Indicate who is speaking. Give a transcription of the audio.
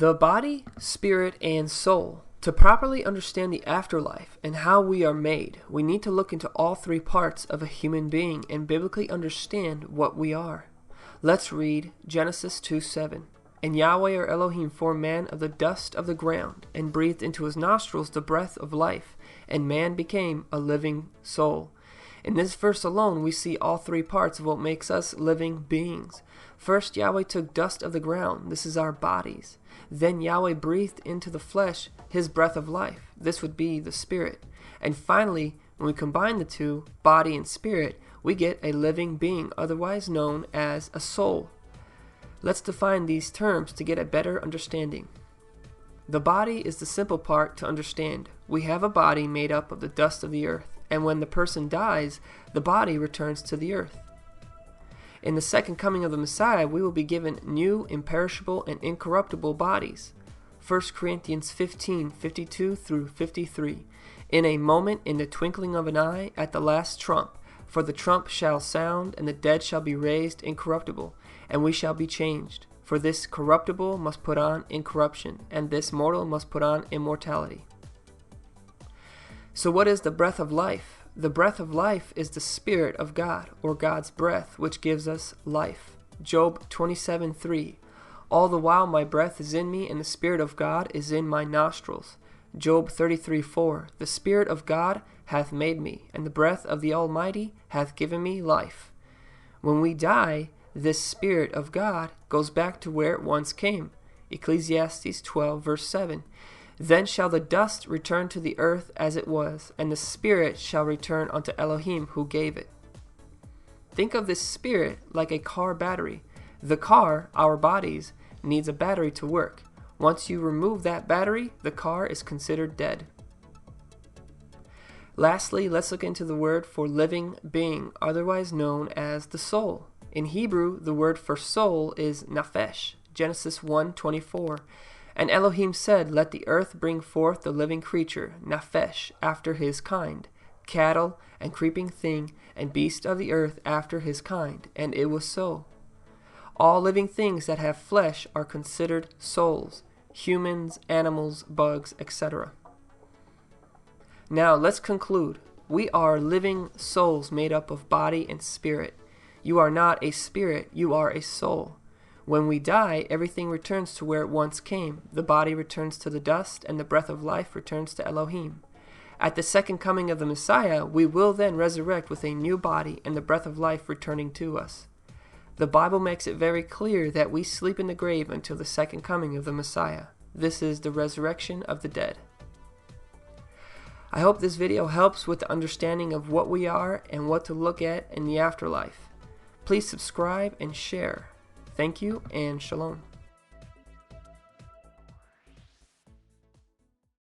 Speaker 1: The body, spirit, and soul. To properly understand the afterlife and how we are made, we need to look into all three parts of a human being and biblically understand what we are. Let's read Genesis 2:7. And Yahweh or Elohim formed man of the dust of the ground, and breathed into his nostrils the breath of life, and man became a living soul. In this verse alone, we see all three parts of what makes us living beings. First, Yahweh took dust of the ground. This is our bodies. Then Yahweh breathed into the flesh his breath of life. This would be the spirit. And finally, when we combine the two, body and spirit, we get a living being, otherwise known as a soul. Let's define these terms to get a better understanding. The body is the simple part to understand. We have a body made up of the dust of the earth, and when the person dies, the body returns to the earth. In the second coming of the Messiah, we will be given new, imperishable, and incorruptible bodies. 1 Corinthians 15:52 through 53. In a moment, in the twinkling of an eye, at the last trump, for the trump shall sound, and the dead shall be raised incorruptible, and we shall be changed. For this corruptible must put on incorruption, and this mortal must put on immortality. So what is the breath of life? The breath of life is the Spirit of God, or God's breath, which gives us life. Job 27:3. All the while my breath is in me, and the Spirit of God is in my nostrils. Job 33:4. The Spirit of God hath made me, and the breath of the Almighty hath given me life. When we die, this Spirit of God goes back to where it once came. Ecclesiastes 12:7. Then shall the dust return to the earth as it was, and the spirit shall return unto Elohim who gave it. Think of this spirit like a car battery. The car, our bodies, needs a battery to work. Once you remove that battery, the car is considered dead. Lastly, let's look into the word for living being, otherwise known as the soul. In Hebrew, the word for soul is naphesh, Genesis 1:24. And Elohim said, Let the earth bring forth the living creature, naphesh, after his kind, cattle, and creeping thing, and beast of the earth after his kind. And it was so. All living things that have flesh are considered souls, humans, animals, bugs, etc. Now let's conclude. We are living souls made up of body and spirit. You are not a spirit, you are a soul. When we die, everything returns to where it once came. The body returns to the dust, and the breath of life returns to Elohim. At the second coming of the Messiah, we will then resurrect with a new body and the breath of life returning to us. The Bible makes it very clear that we sleep in the grave until the second coming of the Messiah. This is the resurrection of the dead. I hope this video helps with the understanding of what we are and what to look at in the afterlife. Please subscribe and share. Thank you and shalom.